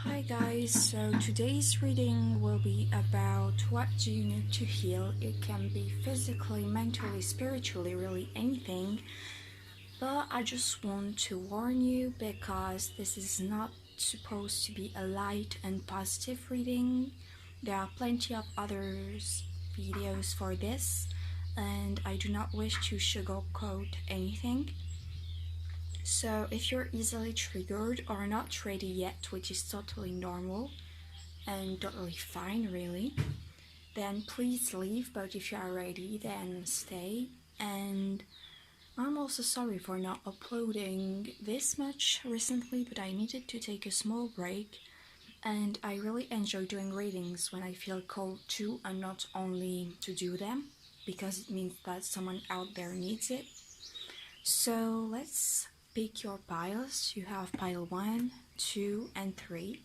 Hi guys, so today's reading will be about what do you need to heal. It can be physically, mentally, spiritually, really anything. But I just want to warn you because this is not supposed to be a light and positive reading. There are plenty of others videos for this, and I do not wish to sugarcoat anything. So if you're easily triggered or not ready yet, which is totally normal and totally fine really, then please leave, but if you are ready, then stay. And I'm also sorry for not uploading this much recently, but I needed to take a small break, and I really enjoy doing readings when I feel called to, and not only to do them, because it means that someone out there needs it. So let's pick your piles. You have pile 1, 2, and 3,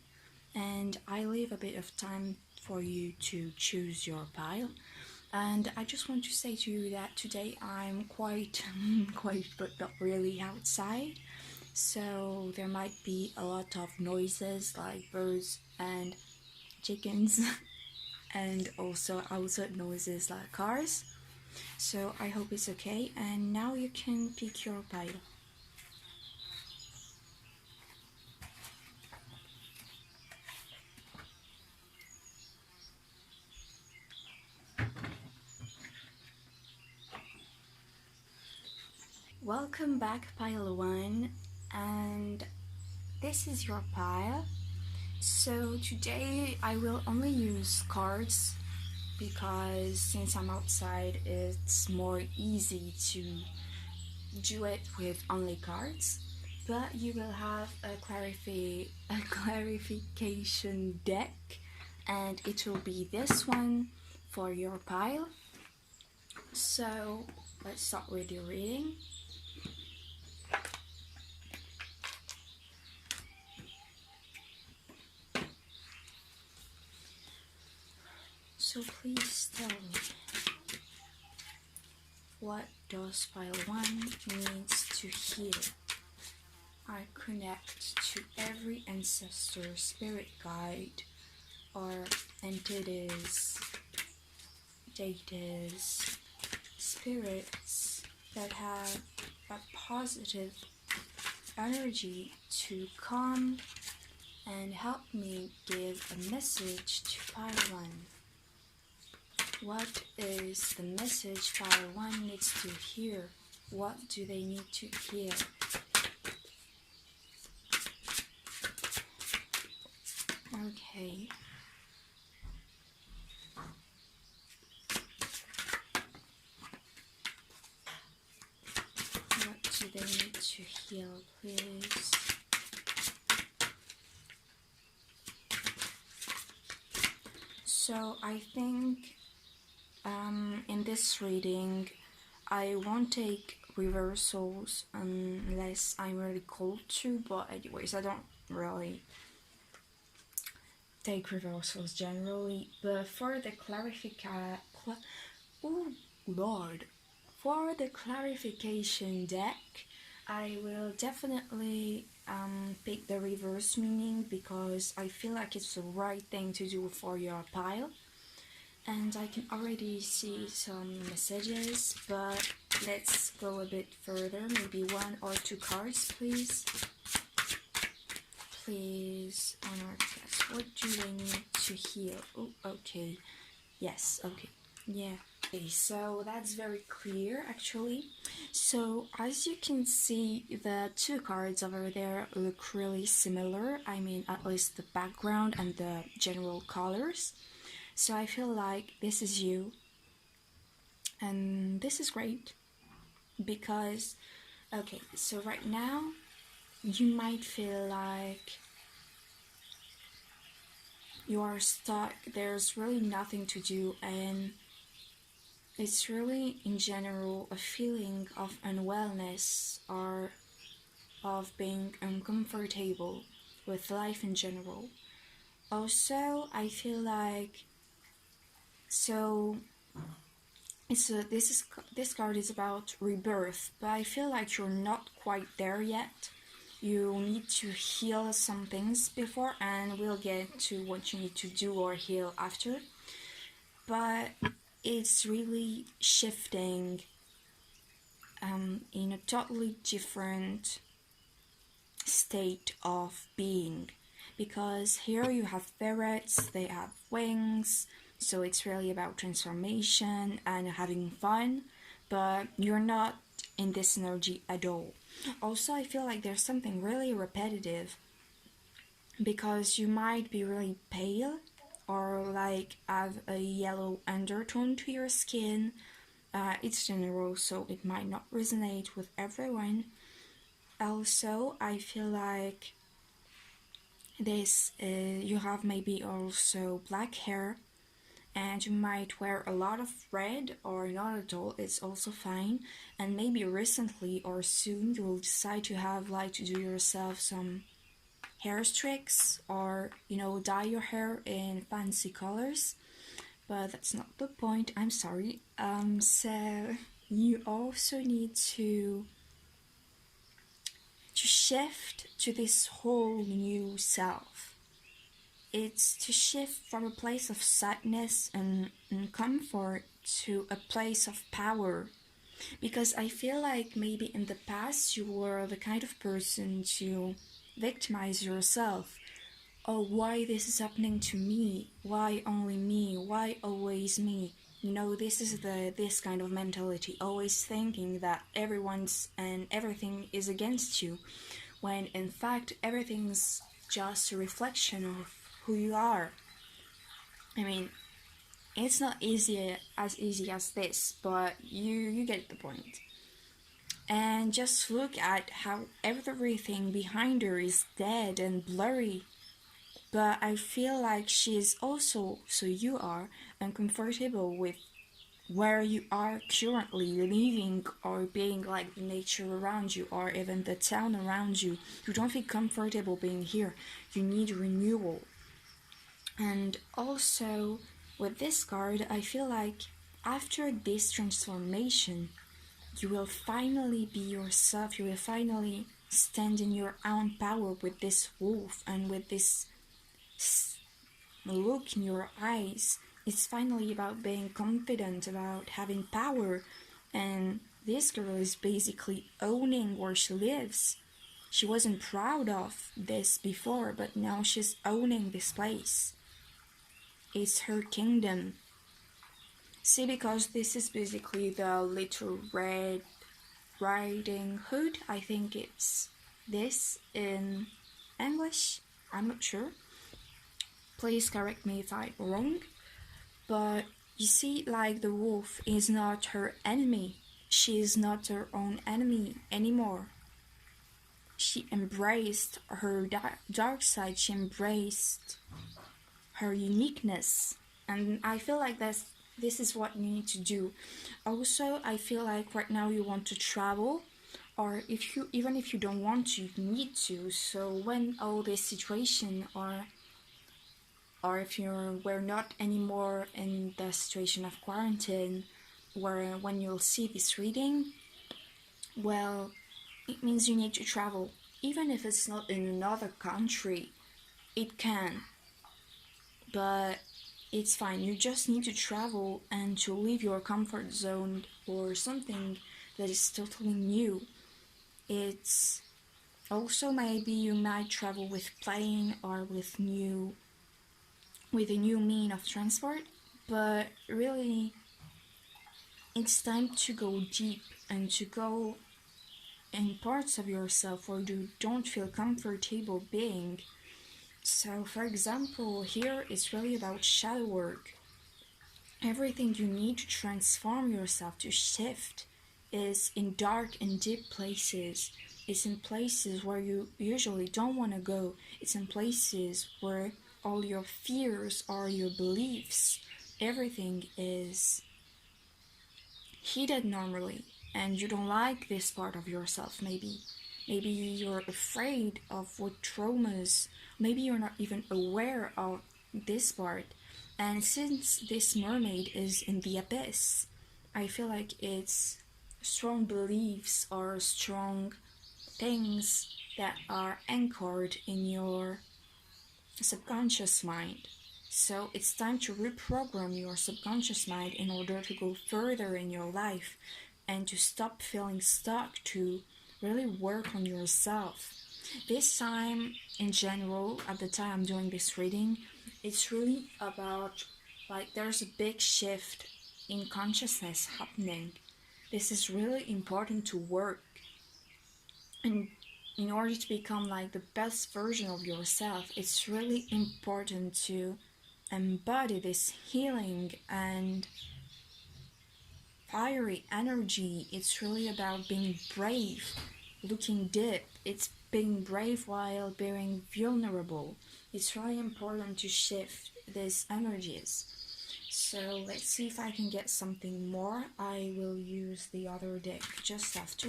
and I leave a bit of time for you to choose your pile. And I just want to say to you that today I'm quite but not really outside, so there might be a lot of noises like birds and chickens and also outside noises like cars. So I hope it's okay, and now you can pick your pile. Welcome back, pile 1, and this is your pile. So today I will only use cards because since I'm outside it's more easy to do it with only cards. But you will have a clarification deck, and it will be this one for your pile. So let's start with your reading. So please tell me, what does pile 1 needs to heal? I connect to every ancestor, spirit guide, or entities, deities, spirits that have a positive energy to come and help me give a message to pile 1. What is the message pile 1 needs to hear? What do they need to hear? Okay. What do they need to heal, please? So I think in this reading I won't take reversals unless I'm really called to, but anyways, I don't really take reversals generally. But for the for the clarification deck, I will definitely pick the reverse meaning because I feel like it's the right thing to do for your pile. And I can already see some messages, but let's go a bit further. Maybe 1 or 2 cards, please. Please, honor guess. What do they need to heal? Oh, okay. Yes, okay. Yeah. Okay, so that's very clear actually. So as you can see, the 2 cards over there look really similar. I mean, at least the background and the general colors. So I feel like this is you, and this is great because, okay, so right now you might feel like you are stuck, there's really nothing to do, and it's really in general a feeling of unwellness or of being uncomfortable with life in general. Also, I feel like, so this card is about rebirth, but I feel like you're not quite there yet. you need to heal some things before, and we'll get to what you need to do or heal after. But it's really shifting in a totally different state of being, because here you have ferrets, they have wings, so it's really about transformation and having fun, but you're not in this energy at all. Also, I feel like there's something really repetitive, because you might be really pale or like have a yellow undertone to your skin. It's general, so it might not resonate with everyone. Also, I feel like you have maybe also black hair, and you might wear a lot of red or not at all, it's also fine. And maybe recently or soon you will decide to have like to do yourself some hair tricks, or dye your hair in fancy colors, but that's not the point, I'm sorry. So you also need to shift to this whole new self. It's to shift from a place of sadness and comfort to a place of power. Because I feel like maybe in the past you were the kind of person to victimize yourself. Oh, why this is happening to me? Why only me? Why always me? This is this kind of mentality, always thinking that everyone's and everything is against you, when in fact everything's just a reflection of who you are. I mean, it's not easy as this, but you get the point. And just look at how everything behind her is dead and blurry. But I feel like she is also, so you are, uncomfortable with where you are currently living, or being like the nature around you, or even the town around you. You don't feel comfortable being here. You need renewal. And also, with this card, I feel like after this transformation, you will finally be yourself. You will finally stand in your own power with this wolf and with this look in your eyes. It's finally about being confident, about having power, and this girl is basically owning where she lives. She wasn't proud of this before, but now she's owning this place. It's her kingdom. See, because this is basically the Little Red Riding Hood, I think it's this in English, I'm not sure. Please correct me if I'm wrong. But you see, like, the wolf is not her enemy. She is not her own enemy anymore. She embraced her dark side. She embraced her uniqueness. And I feel like this is what you need to do. Also, I feel like right now you want to travel, or even if you don't want to, you need to. So when all this situation, or if we're not anymore in the situation of quarantine, when you'll see this reading, well, it means you need to travel. Even if it's not in another country, it can. But it's fine. You just need to travel and to leave your comfort zone for something that is totally new. It's also, maybe you might travel with plane or with a new mean of transport, but really it's time to go deep and to go in parts of yourself where you don't feel comfortable being. So for example, here it's really about shadow work. Everything you need to transform yourself, to shift, is in dark and deep places. It's in places where you usually don't want to go. It's in places where all your fears or your beliefs, everything is hidden normally, and you don't like this part of yourself. Maybe you're afraid of what traumas, maybe you're not even aware of this part. And since this mermaid is in the abyss, I feel like it's strong beliefs or strong things that are anchored in your subconscious mind. So it's time to reprogram your subconscious mind in order to go further in your life and to stop feeling stuck, to really work on yourself. This time, in general, at the time I'm doing this reading, it's really about like there's a big shift in consciousness happening. This is really important to work, and in order to become like the best version of yourself, it's really important to embody this healing and fiery energy. It's really about being brave, looking deep. It's being brave while being vulnerable. It's really important to shift these energies. So let's see if I can get something more. I will use the other deck just after.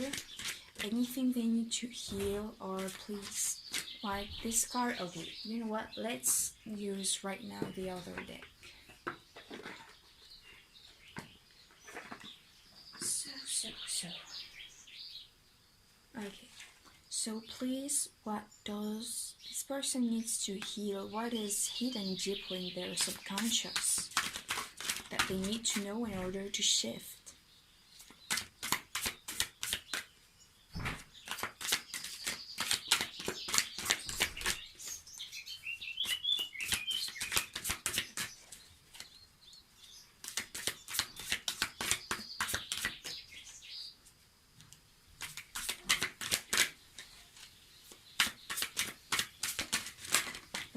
Anything they need to heal, or please, like this card. Okay, you know what? Let's use right now the other deck. So. Okay. So please, what does this person needs to heal? What is hidden deep in their subconscious that they need to know in order to shift?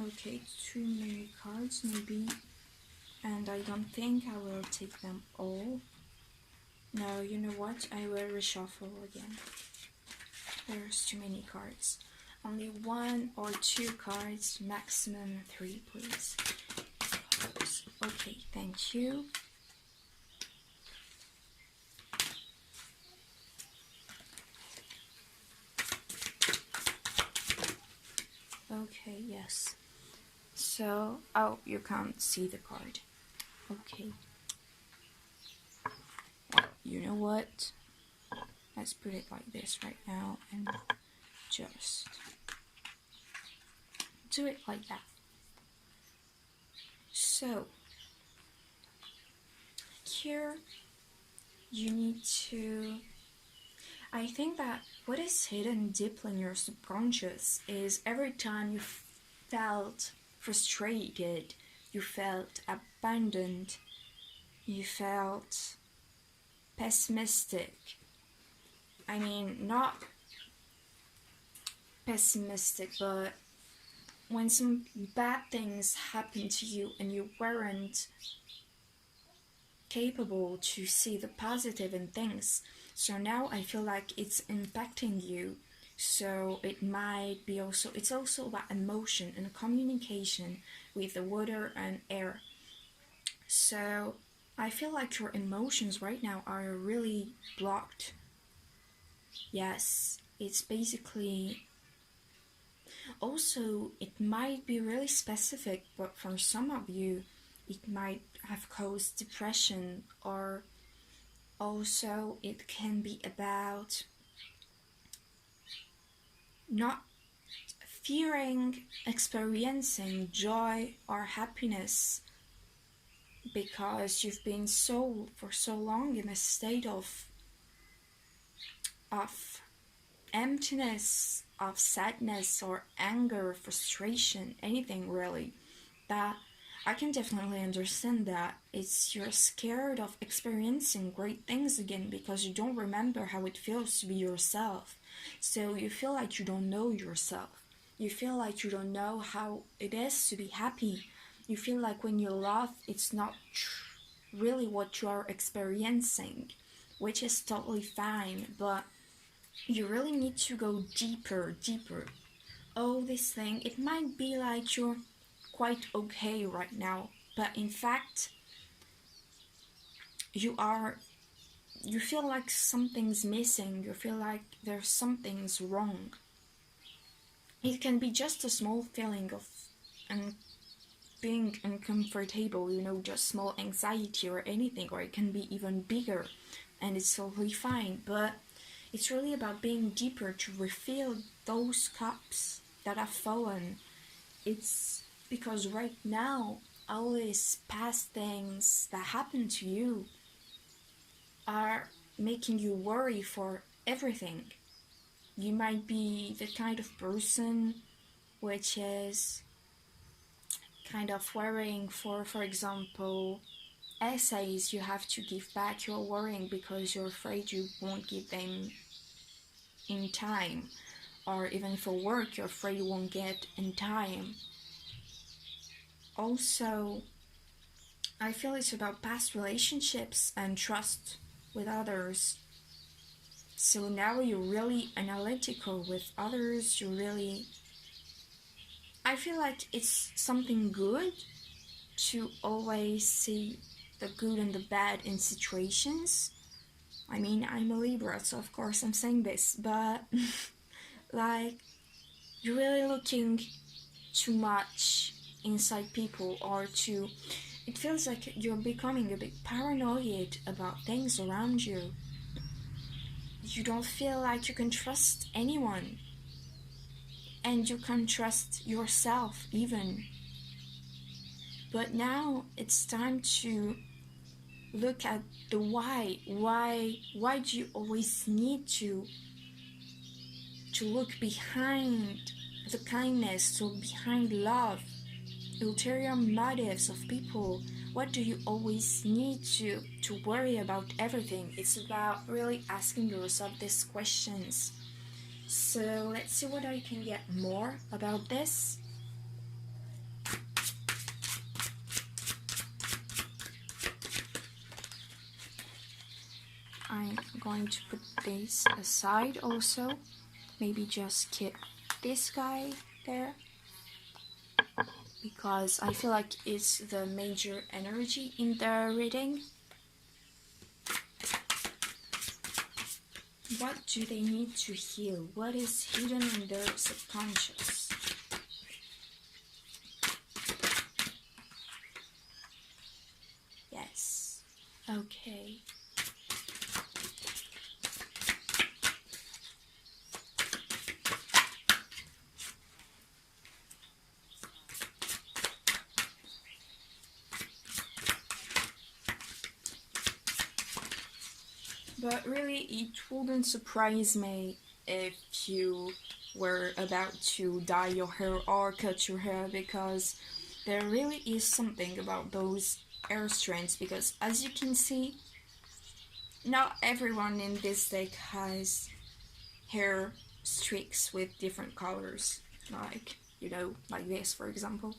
Okay, too many cards maybe, and I don't think I will take them all. No, you know what? I will reshuffle again. There's too many cards. Only 1 or 2 cards, maximum 3, please. Okay, thank you. Okay, yes. So, oh, you can't see the card. Okay. Well, you know what? Let's put it like this right now and just do it like that. So, here you need to, I think that what is hidden deep in your subconscious is every time you felt frustrated, you felt abandoned, you felt pessimistic. I mean, not pessimistic, but when some bad things happened to you and you weren't capable to see the positive in things. So now I feel like it's impacting you. So it might be also, it's also about emotion and communication with the water and air. So I feel like your emotions right now are really blocked. Yes, it's basically, also it might be really specific, but for some of you it might have caused depression, or also it can be about not fearing experiencing joy or happiness because you've been for so long in a state of emptiness, of sadness or anger, frustration, anything really. That I can definitely understand that you're scared of experiencing great things again because you don't remember how it feels to be yourself. So you feel like you don't know yourself. You feel like you don't know how it is to be happy. You feel like when you laugh, it's not really what you are experiencing, which is totally fine, but you really need to go deeper. Oh, this thing, it might be like you're quite okay right now, but in fact you feel like something's missing, you feel like there's something's wrong. It can be just a small feeling of being uncomfortable, just small anxiety or anything, or it can be even bigger, and it's totally fine. But It's really about being deeper to refill those cups that have fallen. It's because right now, all these past things that happen to you are making you worry for everything. You might be the kind of person which is kind of worrying for example, essays you have to give back. You're worrying because you're afraid you won't give them in time, or even for work you're afraid you won't get in time. Also, I feel it's about past relationships and trust with others. So now you're really analytical with others. I feel like it's something good to always see the good and the bad in situations. I mean, I'm a Libra, so of course I'm saying this, but like, you're really looking too much inside people, or it feels like you're becoming a bit paranoid about things around you. You don't feel like you can trust anyone, and you can't trust yourself even. But now it's time to look at the why. Why do you always need to look behind the kindness or behind love, ulterior motives of people? What do you always need to worry about everything? It's about really asking yourself these questions. So let's see what I can get more about this. I'm going to put this aside also. Maybe just keep this guy there, because I feel like it's the major energy in the reading. What do they need to heal? What is hidden in their subconscious? Yes. Okay. But really, it wouldn't surprise me if you were about to dye your hair or cut your hair, because there really is something about those hair strands. Because as you can see, not everyone in this deck has hair streaks with different colors, like, like this, for example.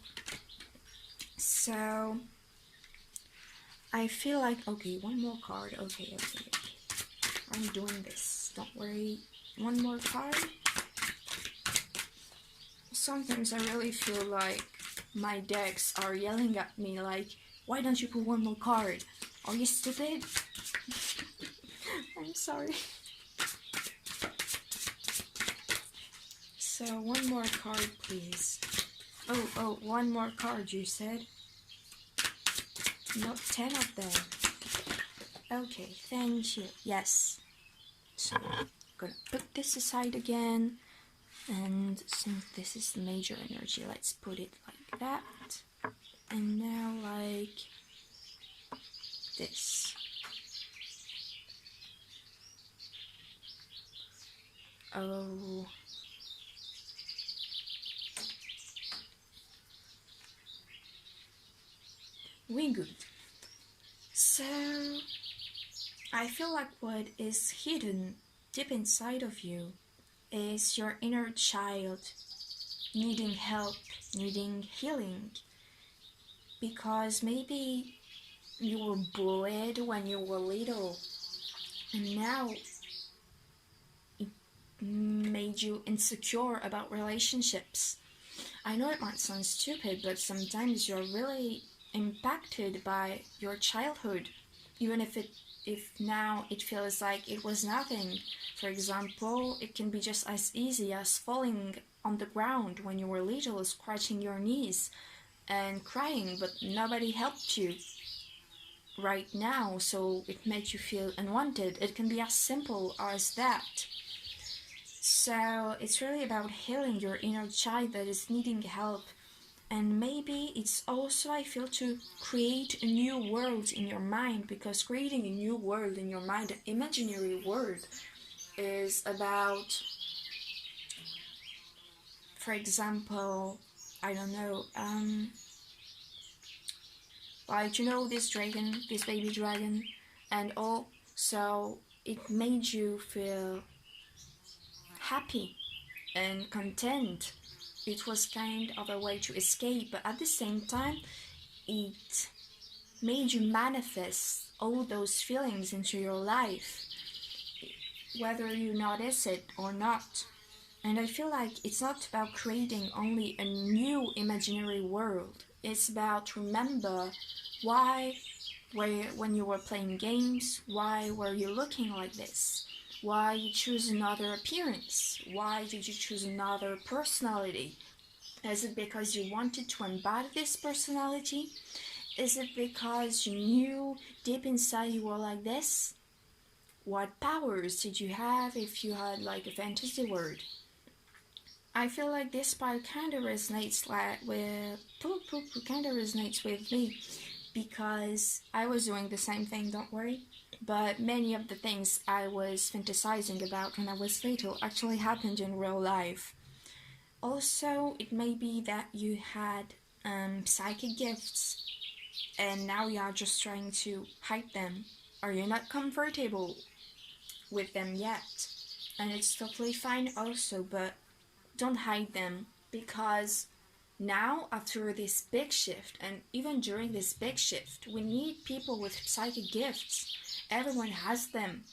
So I feel like, okay, one more card. Okay. I'm doing this, don't worry. One more card. Sometimes I really feel like my decks are yelling at me like, why don't you put one more card? Are you stupid? I'm sorry. So one more card, please. Oh, one more card, you said? Not 10 of them. Okay, thank you. Yes. So I'm gonna put this aside again, and since this is the major energy, let's put it like that, and now like this. Oh, we good. So I feel like what is hidden deep inside of you is your inner child needing help, needing healing, because maybe you were bullied when you were little, and now it made you insecure about relationships. I know it might sound stupid, but sometimes you're really impacted by your childhood, even if now it feels like it was nothing. For example, it can be just as easy as falling on the ground when you were little, scratching your knees and crying, but nobody helped you. right now, so it makes you feel unwanted. It can be as simple as that. So it's really about healing your inner child that is needing help. And maybe it's also, I feel, to create a new world in your mind, because creating a new world in your mind, an imaginary world, is about, for example, I don't know, like, this dragon, this baby dragon, and all. So it made you feel happy and content. It was kind of a way to escape, but at the same time, it made you manifest all those feelings into your life, whether you notice it or not. And I feel like it's not about creating only a new imaginary world. It's about remember why, when you were playing games, why were you looking like this? Why you choose another appearance? Why did you choose another personality? Is it because you wanted to embody this personality? Is it because you knew deep inside you were like this? What powers did you have if you had like a fantasy world? I feel like this part kind of resonates with me, because I was doing the same thing, don't worry. But many of the things I was fantasizing about when I was little actually happened in real life. Also, it may be that you had psychic gifts and now you are just trying to hide them, or you're not comfortable with them yet. And it's totally fine also, but don't hide them, because now, after this big shift, and even during this big shift, we need people with psychic gifts. Everyone has them,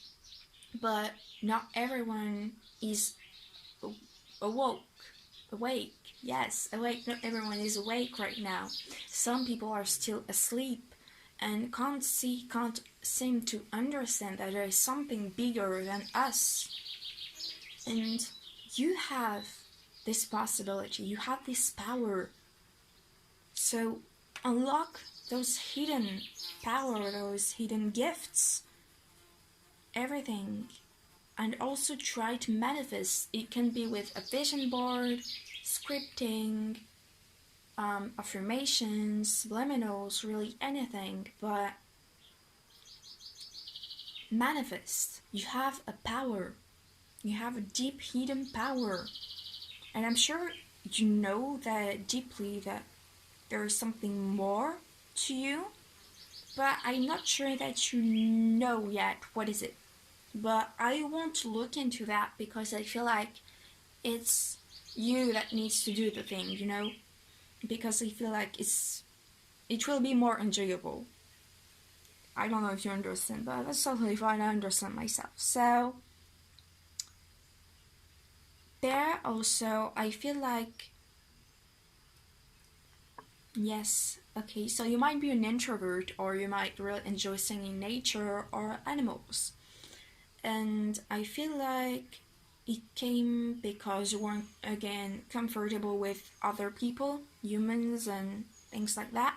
but not everyone is awoke. Awake. Yes, awake. Not everyone is awake right now. Some people are still asleep and can't seem to understand that there is something bigger than us. And you have this possibility, you have this power. So unlock those hidden power, those hidden gifts, everything. And also try to manifest. It can be with a vision board, scripting, affirmations, subliminals, really anything, but manifest. You have a power. You have a deep hidden power. And I'm sure you know that deeply that there is something more to you, but I'm not sure that you know yet what is it. But I won't look into that, because I feel like it's you that needs to do the thing, because I feel like it will be more enjoyable. I don't know if you understand, but that's totally fine. I understand myself. So there also, I feel like, yes, okay, so you might be an introvert, or you might really enjoy singing nature or animals. And I feel like it came because you weren't, again, comfortable with other people, humans, and things like that.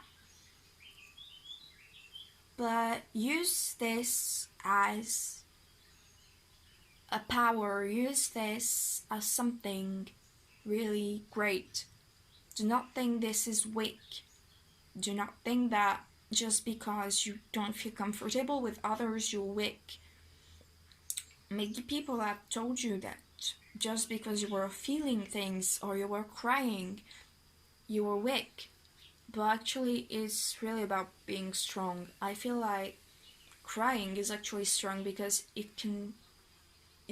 But use this as a power, use this as something really great. Do not think this is weak. Do not think that just because you don't feel comfortable with others, you're weak. Maybe people have told you that just because you were feeling things or you were crying, you were weak. But actually, it's really about being strong. I feel like crying is actually strong, because you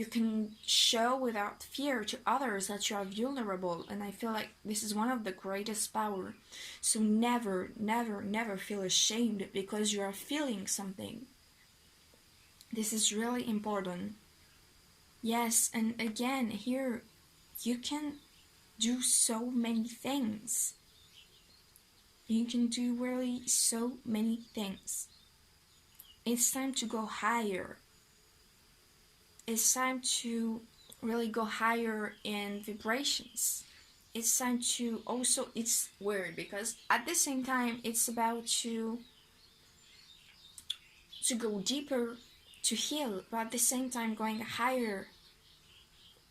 can show without fear to others that you are vulnerable, and I feel like this is one of the greatest power. So never, never, never feel ashamed because you are feeling something. This is really important. Yes, and again, here you can do so many things. You can do really so many things. It's time to go higher. It's time to really go higher in vibrations. It's time to also, it's weird because at the same time it's about to to go deeper, to heal, but at the same time going higher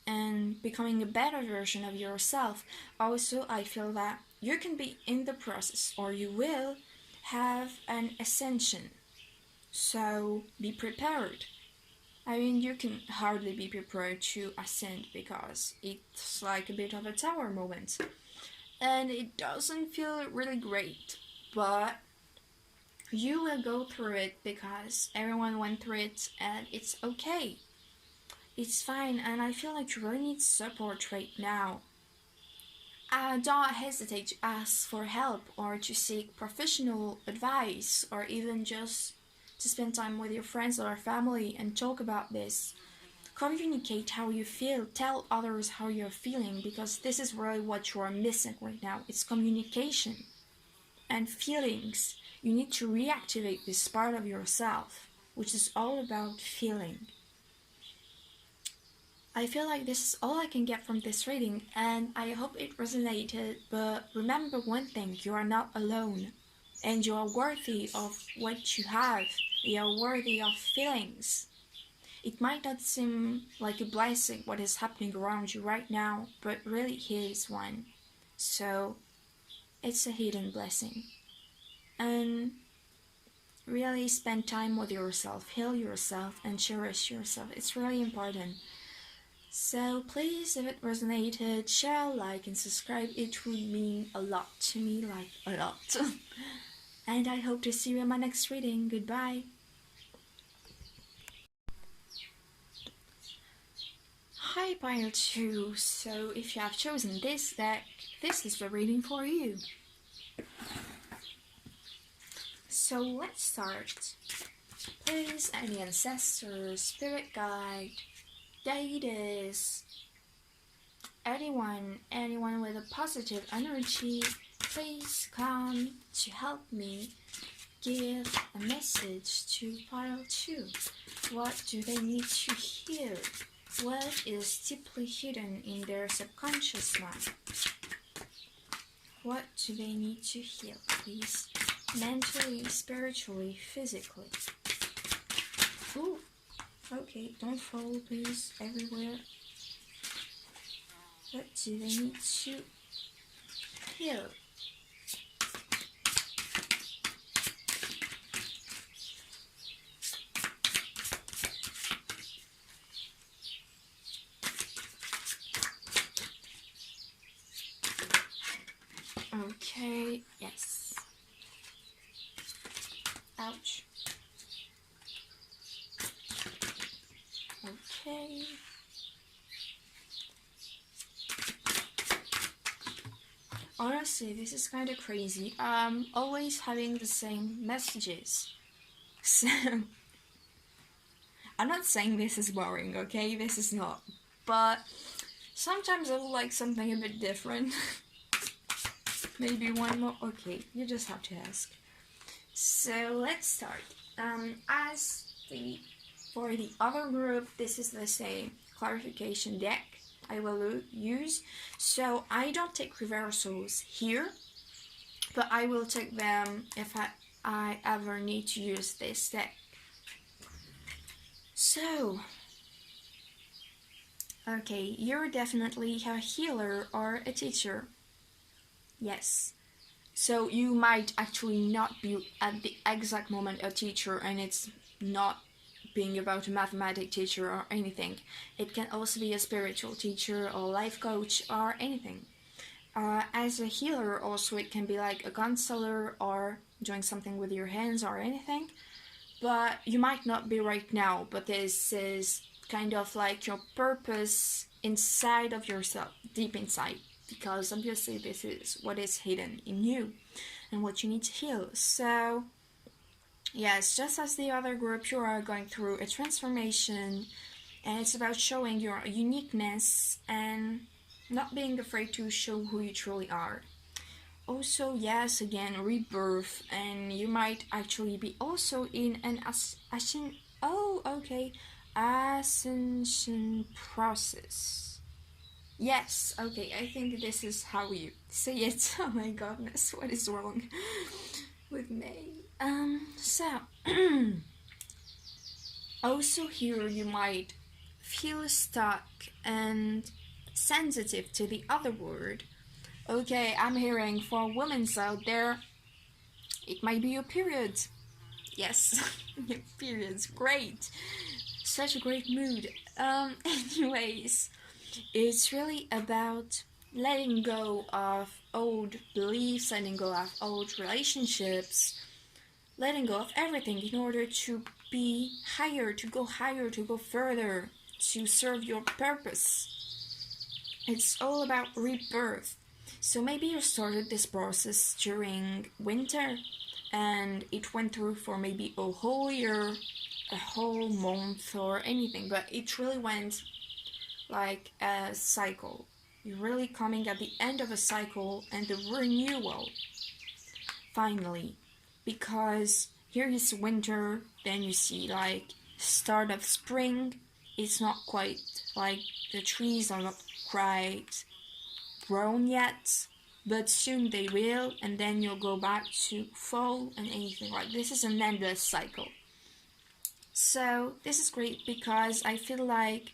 and becoming a better version of yourself. Also, I feel that you can be in the process, or you will have an ascension. So be prepared. I mean, you can hardly be prepared to ascend because it's like a bit of a tower moment. And it doesn't feel really great, but you will go through it because everyone went through it and it's okay. It's fine, and I feel like you really need support right now. Don't hesitate to ask for help or to seek professional advice, or even just to spend time with your friends or family and talk about this. Communicate how you feel, tell others how you're feeling, because this is really what you are missing right now. It's communication and feelings. You need to reactivate this part of yourself, which is all about feeling. I feel like this is all I can get from this reading, and I hope it resonated, but remember one thing, you are not alone, and you are worthy of what you have. You are worthy of feelings. It might not seem like a blessing what is happening around you right now, but really is one. So, it's a hidden blessing. And really spend time with yourself, heal yourself, and cherish yourself. It's really important. So please, if it resonated, share, like, and subscribe. It would mean a lot to me, like a lot. And I hope to see you in my next reading. Goodbye. Hi Pile 2, so if you have chosen this deck, this is the reading for you. So let's start. Please, any ancestors, spirit guide, deities, anyone with a positive energy, please come to help me give a message to Pile 2. What do they need to hear? What is deeply hidden in their subconscious mind? What do they need to heal, please? Mentally, spiritually, physically. Ooh, okay, don't fall, please, everywhere. What do they need to heal? Okay, yes. Ouch. Okay. Honestly, this is kind of crazy. Always having the same messages. So, I'm not saying this is boring, okay? This is not. But sometimes I would like something a bit different. Maybe one more. Okay, you just have to ask. So let's start. For the other group, this is the same clarification deck I will use. So I don't take reversals here, but I will take them if I ever need to use this deck. So, okay, you're definitely a healer or a teacher. Yes. So you might actually not be at the exact moment a teacher, and it's not being about a mathematics teacher or anything. It can also be a spiritual teacher or life coach or anything. As a healer also, it can be like a counselor or doing something with your hands or anything. But you might not be right now, but this is kind of like your purpose inside of yourself, deep inside. Because obviously this is what is hidden in you and what you need to heal. So yes, just as the other group, you are going through a transformation, and it's about showing your uniqueness and not being afraid to show who you truly are. Also, yes, again, rebirth, and you might actually be also in an ascension process. Yes, okay, I think this is how you say it. Oh my goodness, what is wrong with me? So, Also, here you might feel stuck and sensitive to the other word. Okay, I'm hearing for women out there, it might be your period. Yes, your period's great. Such a great mood. Anyways, it's really about letting go of old beliefs, letting go of old relationships, letting go of everything in order to be higher, to go further, to serve your purpose. It's all about rebirth. So maybe you started this process during winter and it went through for maybe a whole year, a whole month, or anything, but it really went like a cycle. You're really coming at the end of a cycle and the renewal finally, because here is winter, then you see like start of spring. It's not quite like the trees are not quite grown yet, but soon they will, and then you'll go back to fall and anything like this is an endless cycle. So this is great because I feel like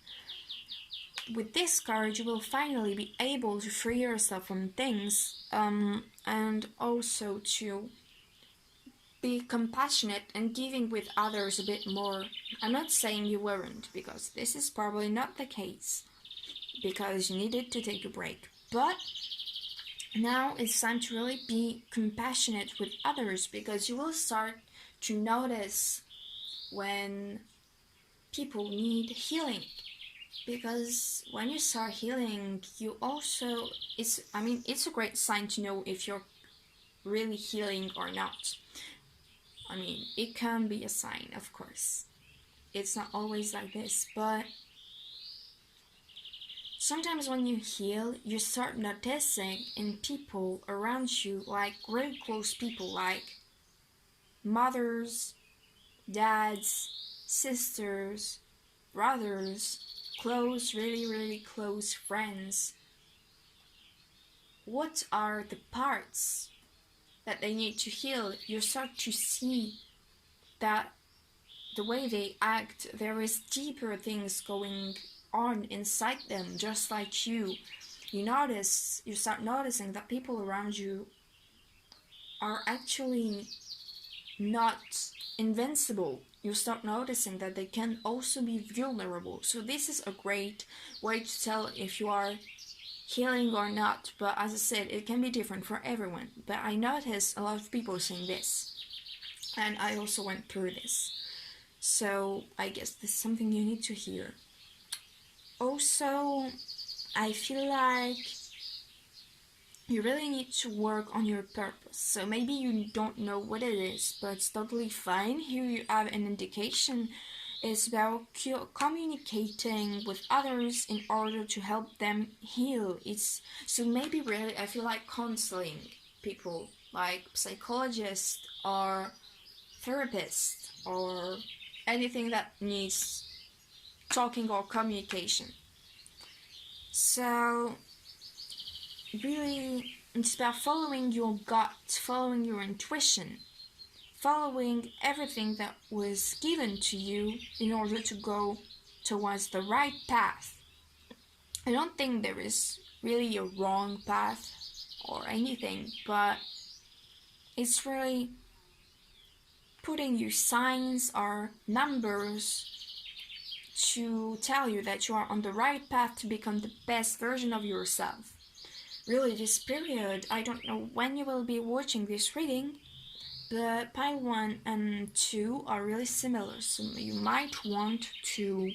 with this card you will finally be able to free yourself from things, and also to be compassionate and giving with others a bit more. I'm not saying you weren't, because this is probably not the case, because you needed to take a break, but now it's time to really be compassionate with others, because you will start to notice when people need healing. Because when you start healing, you also, it's a great sign to know if you're really healing or not. I mean, it can be a sign, of course. It's not always like this, but sometimes when you heal, you start noticing in people around you, like really close people, like mothers, dads, sisters, brothers, close, really, really close friends. What are the parts that they need to heal? You start to see that the way they act, there is deeper things going on inside them, just like you. You start noticing that people around you are actually not invincible. You start noticing that they can also be vulnerable. So this is a great way to tell if you are healing or not. But as I said, it can be different for everyone. But I noticed a lot of people saying this, and I also went through this. So I guess this is something you need to hear. Also, I feel like you really need to work on your purpose. So maybe you don't know what it is, but it's totally fine. Here you have an indication. It's about communicating with others in order to help them heal. So maybe really I feel like counseling people, like psychologists or therapists or anything that needs talking or communication. So really, it's about following your gut, following your intuition, following everything that was given to you in order to go towards the right path. I don't think there is really a wrong path or anything, but it's really putting you signs or numbers to tell you that you are on the right path to become the best version of yourself. Really, this period, I don't know when you will be watching this reading, but pile 1 and 2 are really similar, so you might want to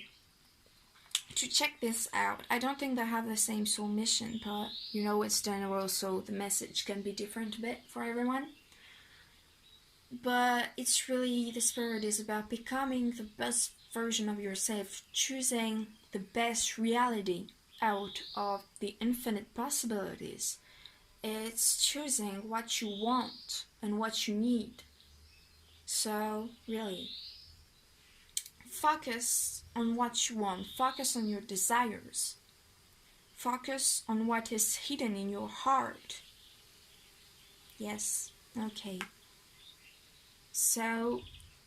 check this out. I don't think they have the same soul mission, but it's general, so the message can be different a bit for everyone. But it's really, the spirit is about becoming the best version of yourself, choosing the best reality out of the infinite possibilities. It's choosing what you want and what you need. So really, focus on what you want, focus on your desires, focus on what is hidden in your heart. Yes, okay. So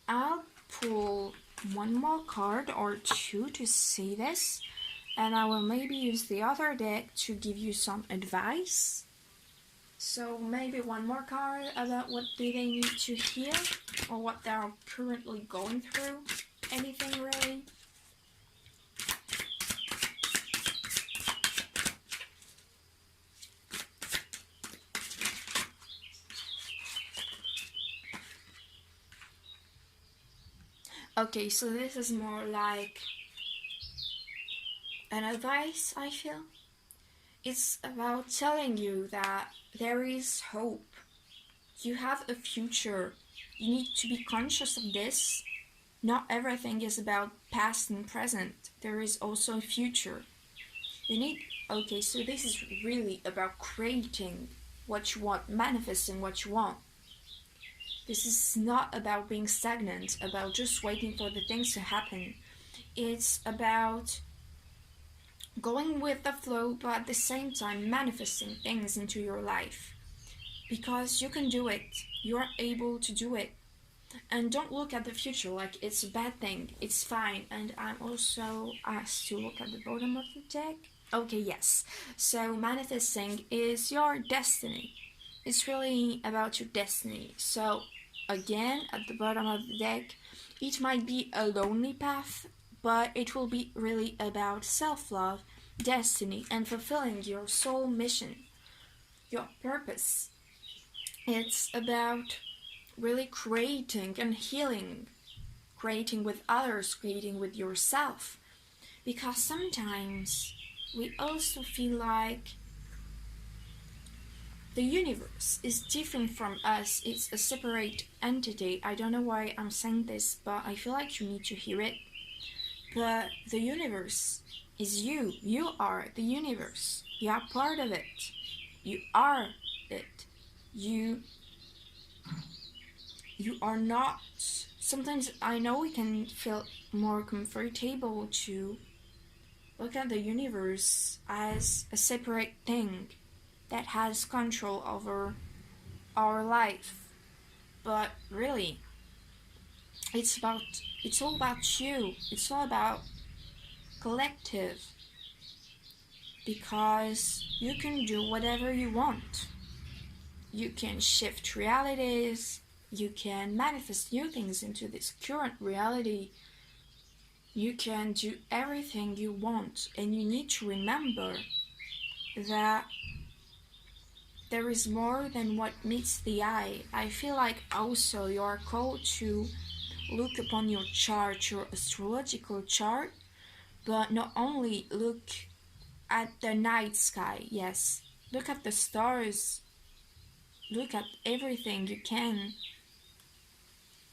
I'll pull one more card or two to see this, and I will maybe use the other deck to give you some advice. So maybe one more card about what do they need to heal or what they are currently going through. Anything really. Okay, so this is more like an advice, I feel. It's about telling you that there is hope. You have a future. You need to be conscious of this. Not everything is about past and present. There is also a future. You need, okay, so this is really about creating what you want, manifesting what you want. This is not about being stagnant, about just waiting for the things to happen. It's about going with the flow, but at the same time manifesting things into your life. Because you can do it. You're able to do it. And don't look at the future like it's a bad thing. It's fine. And I'm also asked to look at the bottom of the deck. Okay, yes. So manifesting is your destiny. It's really about your destiny. So again, at the bottom of the deck, it might be a lonely path, but it will be really about self-love, destiny, and fulfilling your soul mission, your purpose. It's about really creating and healing, creating with others, creating with yourself. Because sometimes we also feel like the universe is different from us. It's a separate entity. I don't know why I'm saying this, but I feel like you need to hear it. But the universe is you. You are the universe. You are part of it. You are it. You are not. Sometimes I know we can feel more comfortable to look at the universe as a separate thing that has control over our life. But really, it's all about you. It's all about collective. Because you can do whatever you want. You can shift realities. You can manifest new things into this current reality. You can do everything you want, and you need to remember that there is more than what meets the eye. I feel like also you are called to look upon your chart, your astrological chart, but not only look at the night sky, yes, look at the stars, look at everything you can.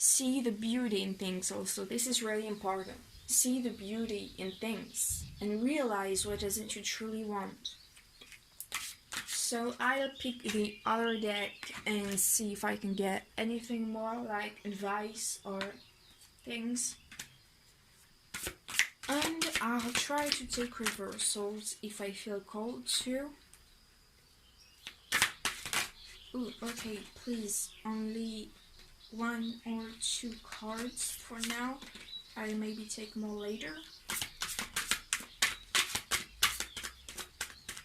See the beauty in things also. This is really important. See the beauty in things and realize what is it you truly want. So I'll pick the other deck and see if I can get anything more like advice or things. And I'll try to take reversals if I feel called to. Ooh, okay, please, only one or two cards for now. I'll maybe take more later.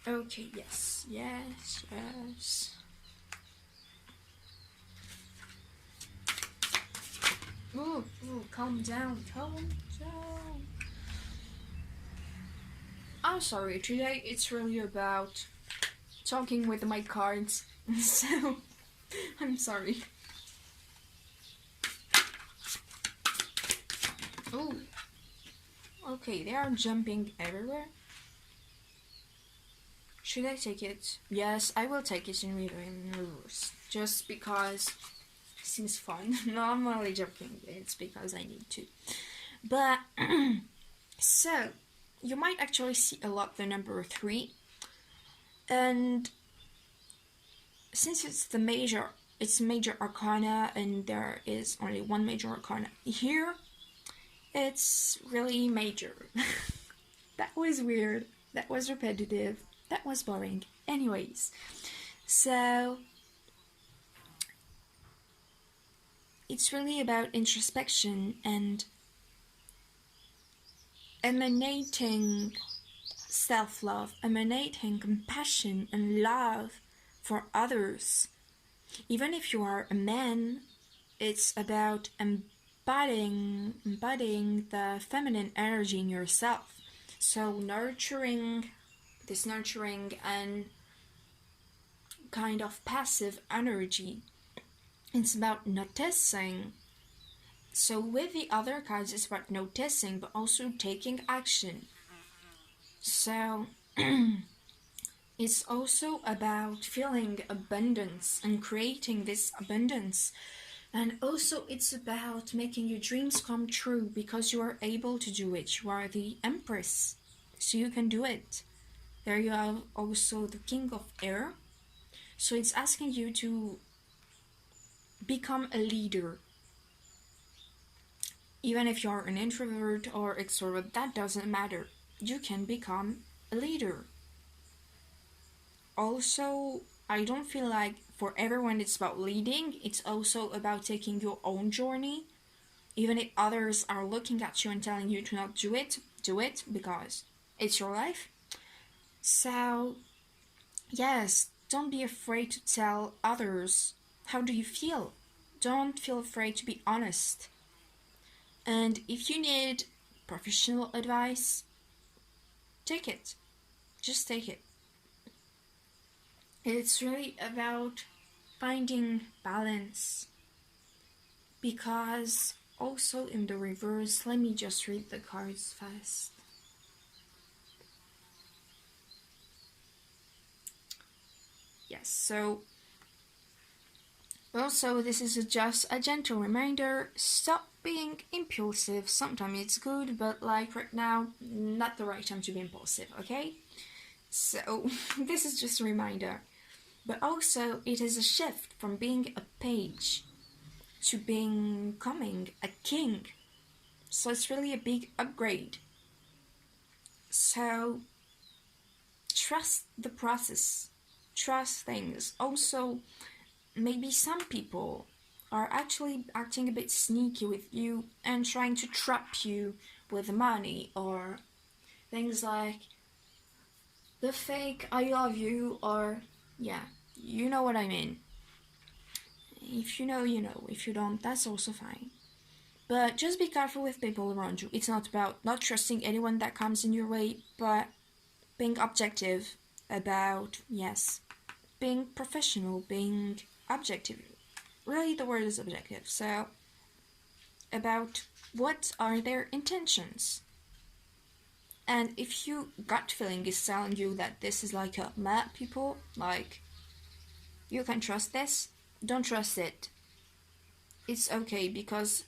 Okay, yes, yes, yes. Ooh, calm down, calm down. I'm sorry, today it's really about talking with my cards, so I'm sorry. Oh, okay, they are jumping everywhere. Should I take it? Yes, I will take it in reverse, just because it seems fun. No, I'm only joking, it's because I need to. But, so, you might actually see a lot the number 3, and since it's major arcana, and there is only one major arcana here, it's really major. That was weird. That was repetitive. That was boring. Anyways, so it's really about introspection and emanating self-love, emanating compassion and love for others. Even if you are a man, it's about embodying the feminine energy in yourself. So nurturing and kind of passive energy. It's about noticing. So with the other cards, it's about noticing, but also taking action. So it's also about feeling abundance and creating this abundance. And also it's about making your dreams come true because you are able to do it. You are the Empress, so you can do it. There you have also the King of Air. So it's asking you to become a leader. Even if you're an introvert or extrovert, that doesn't matter. You can become a leader. Also, I don't feel like for everyone it's about leading, it's also about taking your own journey. Even if others are looking at you and telling you to not do it because it's your life. So, yes, don't be afraid to tell others how do you feel. Don't feel afraid to be honest. And if you need professional advice, take it. Just take it. It's really about finding balance. Because also in the reverse, let me just read the cards first. Yes, so also this is just a gentle reminder, stop being impulsive. Sometimes it's good, but like right now, not the right time to be impulsive, okay? So this is just a reminder. But also it is a shift from being a page to becoming a king. So it's really a big upgrade. So trust the process, trust things. Also, maybe some people are actually acting a bit sneaky with you and trying to trap you with money or things like the fake I love you, or yeah, you know what I mean. If you know, you know. If you don't, that's also fine. But just be careful with people around you. It's not about not trusting anyone that comes in your way, but being objective about, yes, being professional, being objective. Really, the word is objective. So, about what are their intentions. And if your gut feeling is telling you that this is like a mad people, like, you can trust this, don't trust it. It's okay because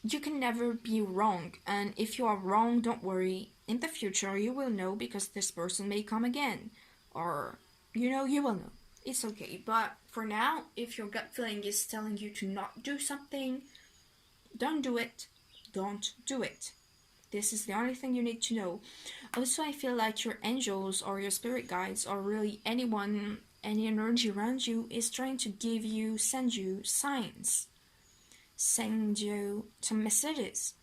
you can never be wrong, and if you are wrong, don't worry. In the future, you will know because this person may come again, or you will know. It's okay, but for now, if your gut feeling is telling you to not do something, don't do it. Don't do it. This is the only thing you need to know. Also, I feel like your angels or your spirit guides or really anyone, any energy around you is trying to send you signs, send you some messages.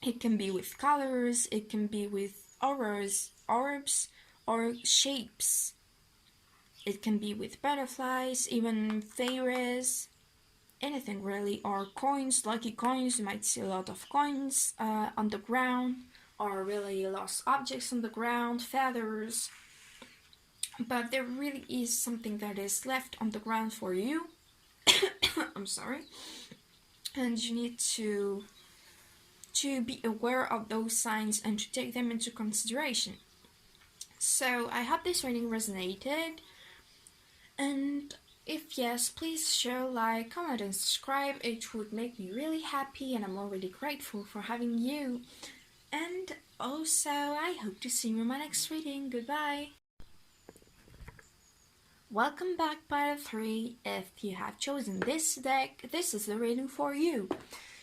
It can be with colors, it can be with auras, orbs, or shapes. It can be with butterflies, even fairies, anything really, or coins, lucky coins. You might see a lot of coins on the ground, or really lost objects on the ground, feathers. But there really is something that is left on the ground for you. I'm sorry. And you need to be aware of those signs and to take them into consideration. So I hope this reading resonated, and if yes, please share, like, comment and subscribe. It would make me really happy, and I'm already grateful for having you. And also, I hope to see you in my next reading. Goodbye. Welcome back, pile 3. If you have chosen this deck, this is the reading for you.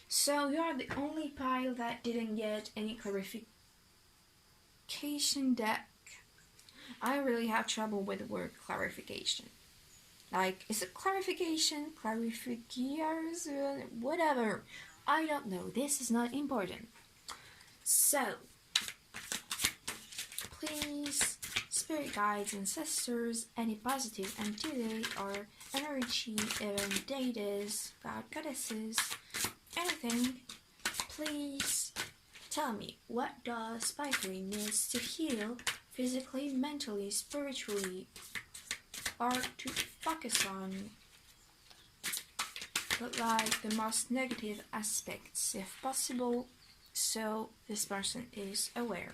So you are the only pile that didn't get any clarification deck. I really have trouble with the word clarification. Like, is it clarification? Clarification? Whatever. I don't know. This is not important. So, please, spirit guides, ancestors, any positive entity or energy, even deities, god goddesses, anything, please tell me, what does Spikery needs to heal physically, mentally, spiritually, or to focus on, but like the most negative aspects if possible, so this person is aware.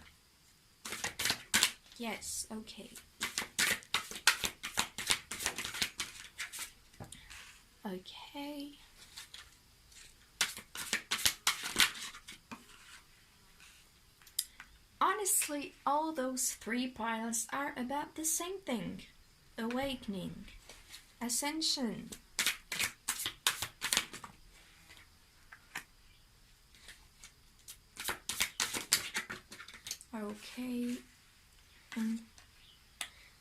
Yes, okay. Okay. Honestly, all those three piles are about the same thing. Awakening. Ascension. Okay.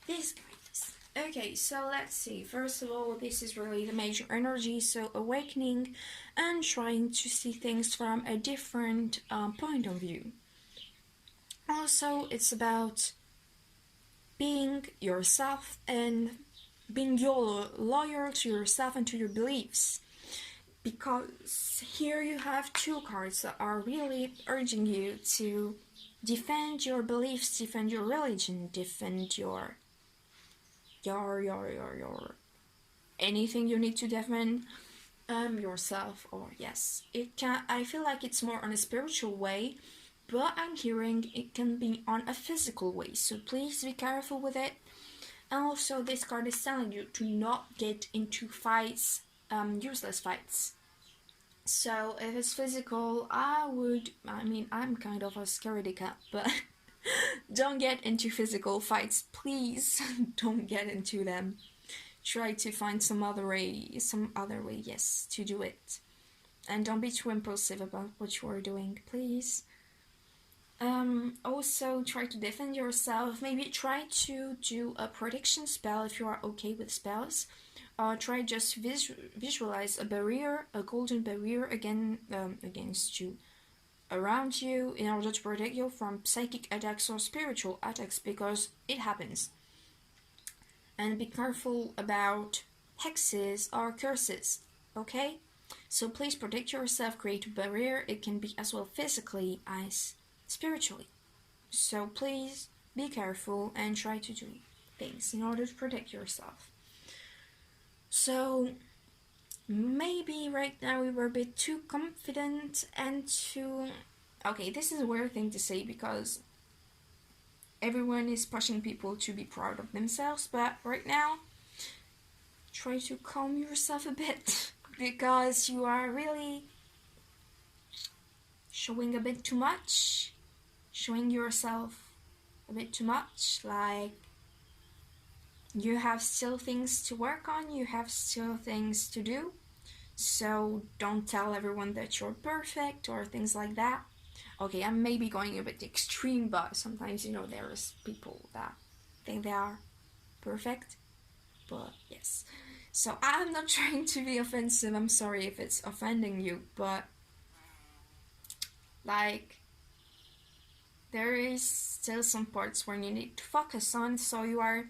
This guys. Okay, so let's see. First of all, this is really the major energy, so awakening and trying to see things from a different point of view. Also, it's about being yourself and being loyal to yourself and to your beliefs. Because here you have two cards that are really urging you to defend your beliefs, defend your religion, defend your anything you need to defend yourself. Or yes, it can, I feel like it's more on a spiritual way, but I'm hearing it can be on a physical way, so please be careful with it. And also this card is telling you to not get into fights, useless fights. So if it's physical, I'm kind of a scaredy cat, but don't get into physical fights, please. Don't get into them. Try to find some other way, yes, to do it. And don't be too impulsive about what you are doing, please. Also try to defend yourself. Maybe try to do a protection spell if you are okay with spells. Try just visualize a barrier, a golden barrier against you, around you, in order to protect you from psychic attacks or spiritual attacks, because it happens. And be careful about hexes or curses, okay? So please protect yourself, create a barrier. It can be as well physically as spiritually. So please be careful and try to do things in order to protect yourself. So maybe right now we were a bit too confident and too... Okay, this is a weird thing to say because everyone is pushing people to be proud of themselves, but right now try to calm yourself a bit because you are really showing a bit too much, showing yourself a bit too much, like you have still things to work on, you have still things to do, so don't tell everyone that you're perfect or things like that. Okay, I'm maybe going a bit extreme, but sometimes, there's people that think they are perfect, but yes. So I'm not trying to be offensive, I'm sorry if it's offending you, but like, there is still some parts where you need to focus on, so you are...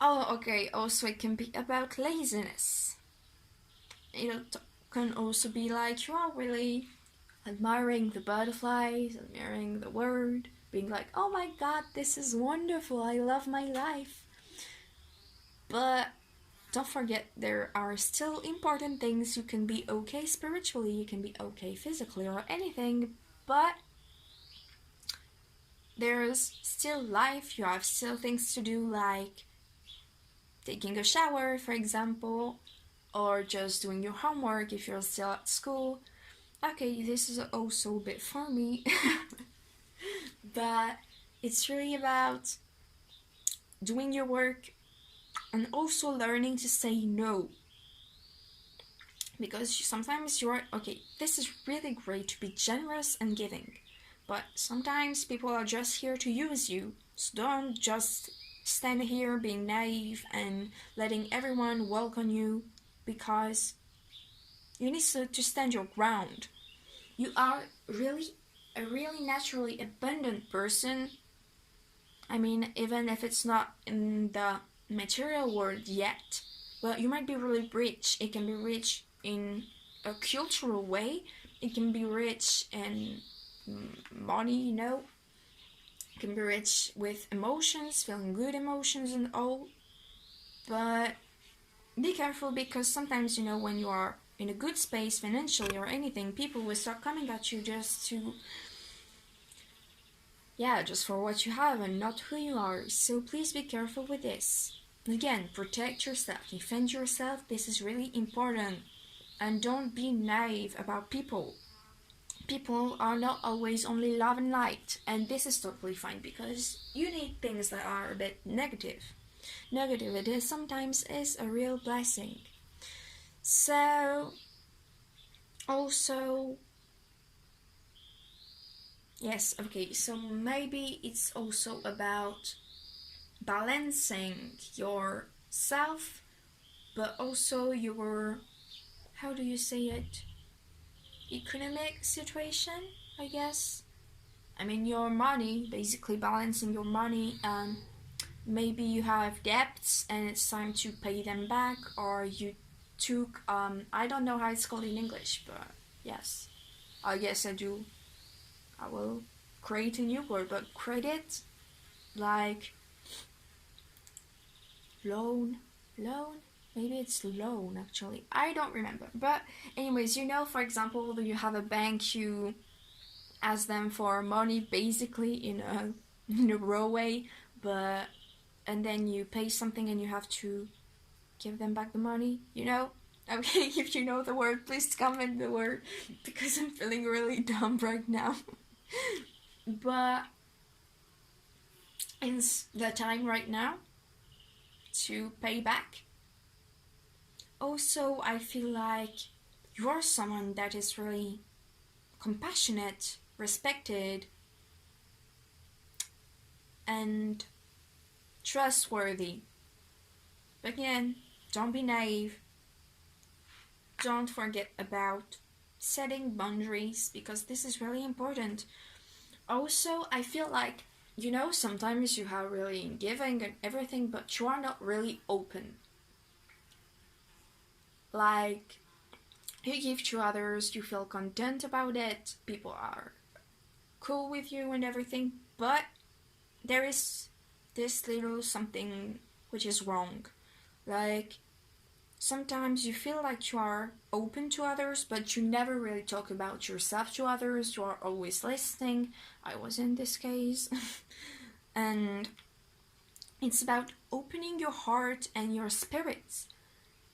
Oh, okay, also it can be about laziness. It can also be like you are really admiring the butterflies, admiring the world, being like, oh my god, this is wonderful, I love my life. But don't forget, there are still important things. You can be okay spiritually, you can be okay physically or anything, but there's still life, you have still things to do, like taking a shower, for example, or just doing your homework if you're still at school. Okay, this is also a bit for me, but it's really about doing your work and also learning to say no. Because sometimes you're, okay, this is really great to be generous and giving, but sometimes people are just here to use you, so don't just stand here being naive and letting everyone welcome you, because you need to stand your ground. You are really a really naturally abundant person. I mean, even if it's not in the material world yet, well, you might be really rich. It can be rich in a cultural way. It can be rich in money, you know. It can be rich with emotions, feeling good emotions and all. But be careful, because sometimes, you know, when you are in a good space financially or anything, people will start coming at you just to, yeah, just for what you have and not who you are. So please be careful with this. Again, protect yourself, defend yourself. This is really important. And don't be naive about people. People are not always only love and light, and this is totally fine, because you need things that are a bit negative. Negativity sometimes is a real blessing. So, also, yes, okay, so maybe it's also about balancing yourself, but also your, how do you say it, economic situation, I guess. I mean, your money, basically balancing your money. Maybe you have debts and it's time to pay them back, or you took, I don't know how it's called in English, but yes, I guess I do. I will create a new word, but credit, like loan, maybe it's loan actually, I don't remember. But anyways, you know, for example, you have a bank, you ask them for money basically in a raw way, but and then you pay something and you have to give them back the money, you know. Okay, if you know the word, please comment the word, because I'm feeling really dumb right now. But it's the time right now to pay back. Also, I feel like you are someone that is really compassionate, respected, and trustworthy. But again, don't be naive. Don't forget about setting boundaries, because this is really important. Also, I feel like, you know, sometimes you are really giving and everything, but you are not really open. Like, you give to others, you feel content about it, people are cool with you and everything, but there is this little something which is wrong. Like, sometimes you feel like you are open to others, but you never really talk about yourself to others. You are always listening. I was in this case. And it's about opening your heart and your spirits.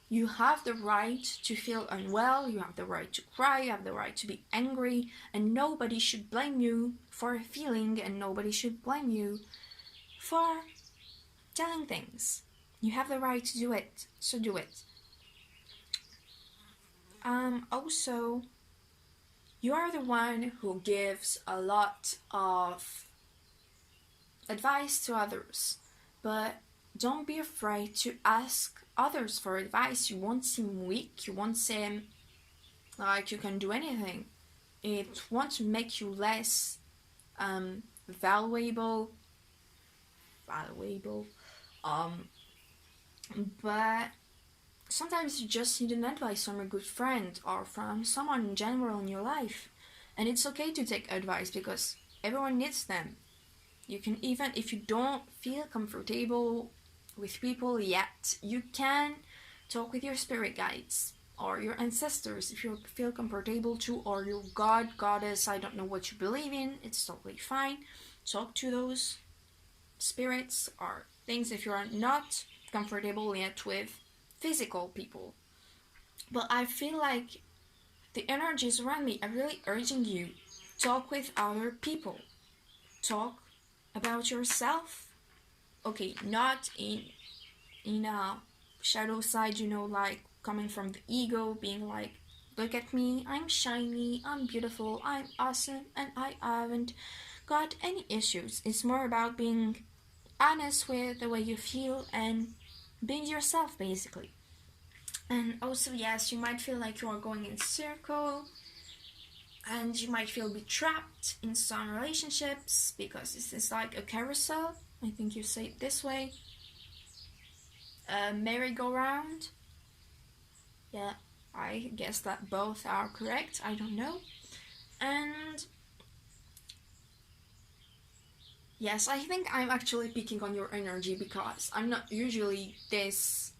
You have the right to feel unwell, you have the right to cry, you have the right to be angry, and nobody should blame you for a feeling, and nobody should blame you for telling things. You have the right to do it, so do it. Also, you are the one who gives a lot of advice to others, but don't be afraid to ask others for advice. You won't seem weak, you won't seem like you can do anything. It won't make you less valuable, but sometimes you just need an advice from a good friend or from someone in general in your life. And it's okay to take advice, because everyone needs them. You can, even if you don't feel comfortable with people yet, you can talk with your spirit guides or your ancestors if you feel comfortable to, or your god, goddess, I don't know what you believe in, it's totally fine. Talk to those spirits or things if you are not comfortable yet with physical people. But I feel like the energies around me are really urging you, talk with other people, talk about yourself. Okay, not in a shadow side, you know, like coming from the ego, being like, look at me, I'm shiny, I'm beautiful, I'm awesome, and I haven't got any issues. It's more about being honest with the way you feel and being yourself, basically. And also, yes, you might feel like you are going in circle, and you might feel a bit trapped in some relationships because this is like a carousel. I think you say it this way. A merry-go-round. Yeah, I guess that both are correct. I don't know. And yes, I think I'm actually picking on your energy because I'm not usually this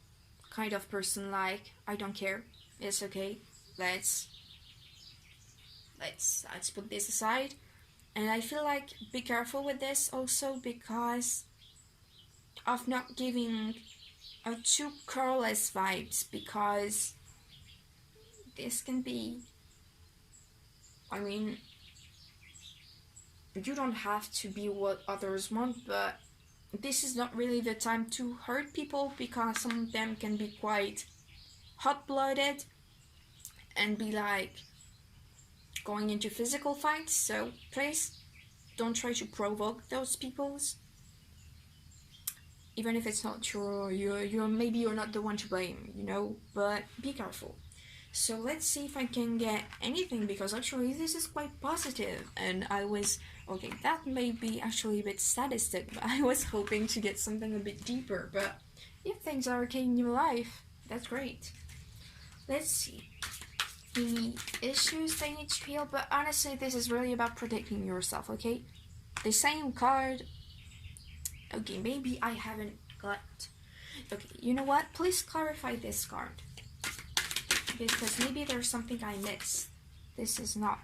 kind of person like, I don't care, it's okay, let's put this aside. And I feel like be careful with this also because of not giving a too careless vibes, because this can be, I mean, you don't have to be what others want, but this is not really the time to hurt people because some of them can be quite hot-blooded and be like going into physical fights. So please don't try to provoke those peoples, even if it's not true. You're maybe you're not the one to blame, you know, but be careful. So let's see if I can get anything, because actually this is quite positive, and I was, okay, that may be actually a bit sadistic, but I was hoping to get something a bit deeper. But if things are okay in your life, that's great. Let's see. The issues they need to heal, but honestly this is really about protecting yourself, okay? The same card. Okay, maybe I haven't got... Okay, you know what? Please clarify this card, because maybe there's something I missed. This is not...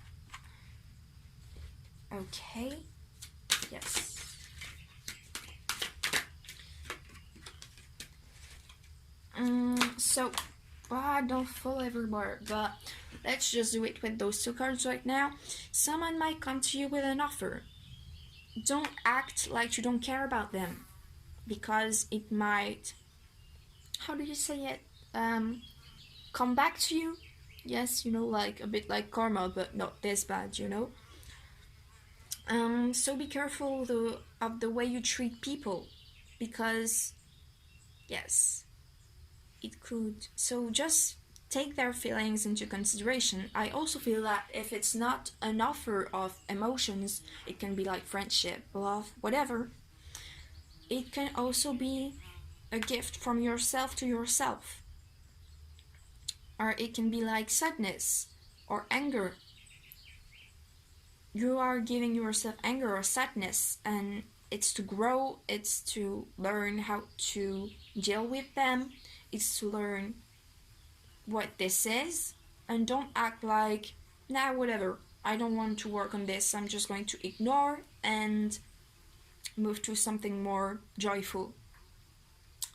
Okay. Yes. So, I don't fall everywhere, but let's just do it with those two cards right now. Someone might come to you with an offer. Don't act like you don't care about them, because it might... How do you say it? Come back to you. Yes, you know, like a bit like karma, but not this bad, you know. So be careful of the way you treat people, because yes, it could. So just take their feelings into consideration. I also feel that if it's not an offer of emotions, it can be like friendship, love, whatever. It can also be a gift from yourself to yourself. Or it can be like sadness or anger. You are giving yourself anger or sadness, and it's to grow, it's to learn how to deal with them, it's to learn what this is, and don't act like, nah, whatever, I don't want to work on this, I'm just going to ignore and move to something more joyful.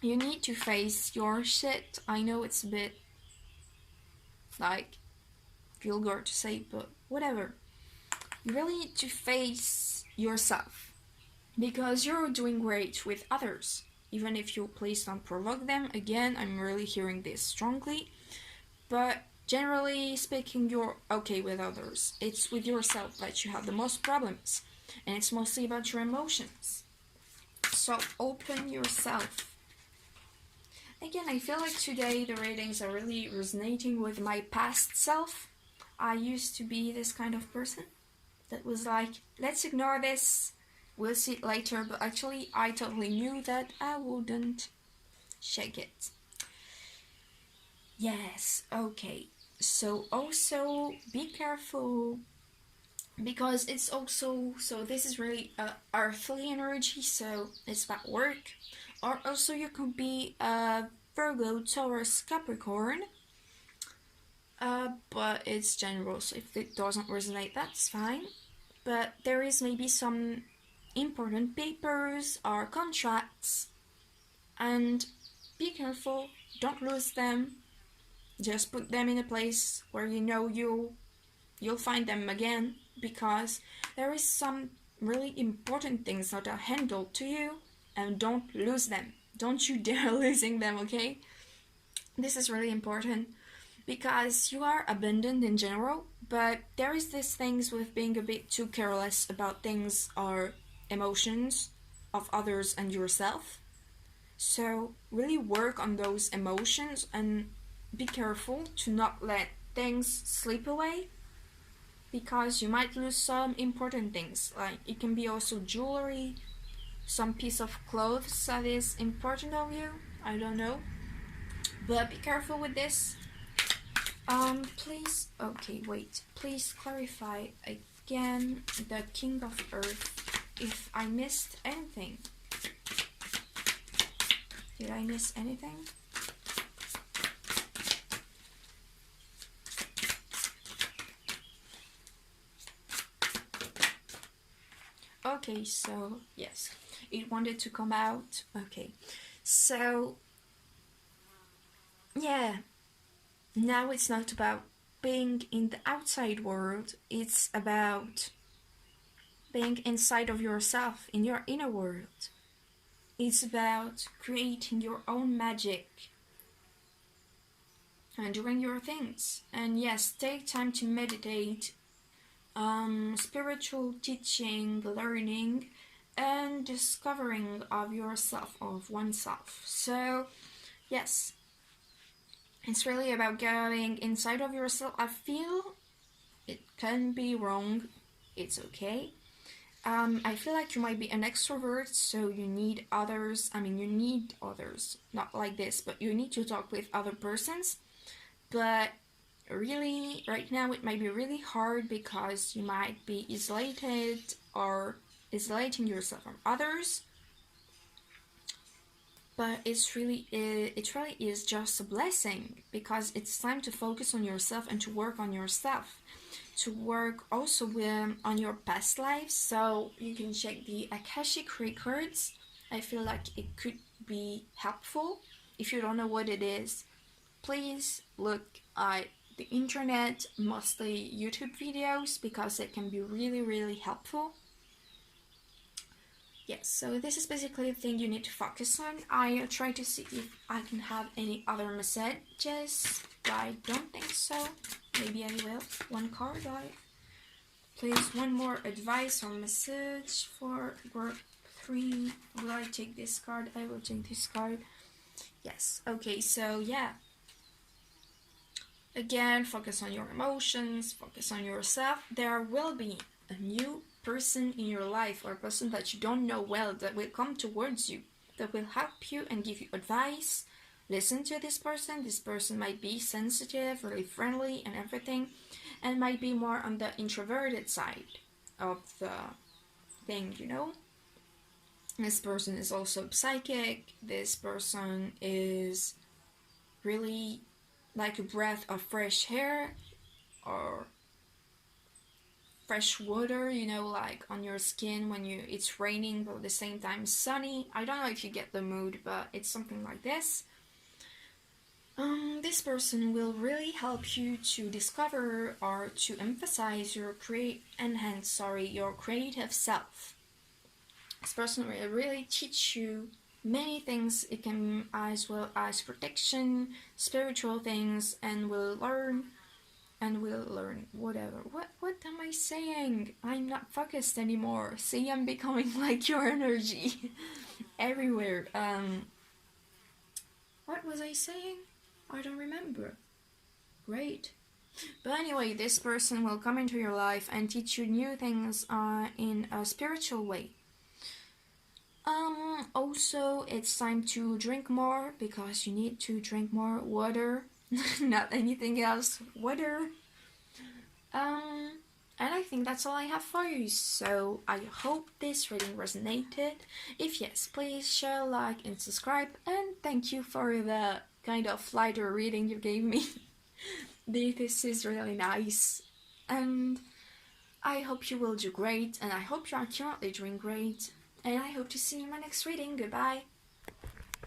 You need to face your shit. I know it's a bit like vulgar to say, but whatever. You really need to face yourself, because you're doing great with others, even if you please don't provoke them. Again, I'm really hearing this strongly, but generally speaking, you're okay with others. It's with yourself that you have the most problems, and it's mostly about your emotions. So open yourself. Again, I feel like today the readings are really resonating with my past self. I used to be this kind of person that was like, let's ignore this, we'll see it later, but actually I totally knew that I wouldn't shake it. Yes, okay. So also be careful, because it's also, so this is really earthly energy, so it's about work. Or also you could be a Virgo, Taurus, Capricorn, but it's general, so if it doesn't resonate, that's fine. But there is maybe some important papers or contracts, and be careful, don't lose them. Just put them in a place where you know you'll find them again, because there is some really important things that are handled to you, and don't lose them. Don't you dare losing them, okay? This is really important, because you are abundant in general, but there is these things with being a bit too careless about things or emotions of others and yourself. So really work on those emotions and be careful to not let things slip away. because you might lose some important things. Like it can be also jewelry, some piece of clothes that is important of you. I don't know, but be careful with this. Please. Okay, wait. Please clarify again the King of Earth. If I missed anything. Did I miss anything? Okay, so yes, it wanted to come out. Okay, so yeah, now it's not about being in the outside world, it's about being inside of yourself, in your inner world. It's about creating your own magic and doing your things. And yes, take time to meditate, spiritual teaching, learning, and discovering of yourself, of oneself. So yes, it's really about going inside of yourself. I feel it can be wrong, it's okay. I feel like you might be an extrovert, so you need others. I mean, you need others, not like this, but you need to talk with other persons. But really, right now, it might be really hard because you might be isolated or isolating yourself from others. But it really is just a blessing, because it's time to focus on yourself and to work on yourself, to work also on your past lives. So you can check the Akashic records. I feel like it could be helpful. If you don't know what it is, please look at the internet, mostly YouTube videos, because it can be really helpful. Yes, so this is basically the thing you need to focus on. I try to see if I can have any other messages, but I don't think so. Maybe I will. One card, please, one more advice or message for group 3. Will I take this card? I will take this card. Yes, okay, so yeah. Again, focus on your emotions, focus on yourself. There will be a new person in your life, or a person that you don't know well, that will come towards you, that will help you and give you advice. Listen to this person. This person might be sensitive, really friendly and everything, and might be more on the introverted side of the thing, you know. This person is also psychic. This person is really like a breath of fresh air or fresh water, you know, like on your skin when it's raining but at the same time sunny. I don't know if you get the mood, but it's something like this. This person will really help you to discover or to emphasize your your creative self. This person will really teach you many things. It can as well as protection, spiritual things, and we'll learn whatever. What am I saying? I'm not focused anymore. See, I'm becoming like your energy everywhere. What was I saying? I don't remember. Great. But anyway, this person will come into your life and teach you new things in a spiritual way. Also, it's time to drink more, because you need to drink more water, not anything else, water. And I think that's all I have for you, so I hope this reading resonated. If yes, please share, like, and subscribe, and thank you for the kind of lighter reading you gave me. This is really nice, and I hope you will do great, and I hope you are currently doing great. And I hope to see you in my next reading. Goodbye.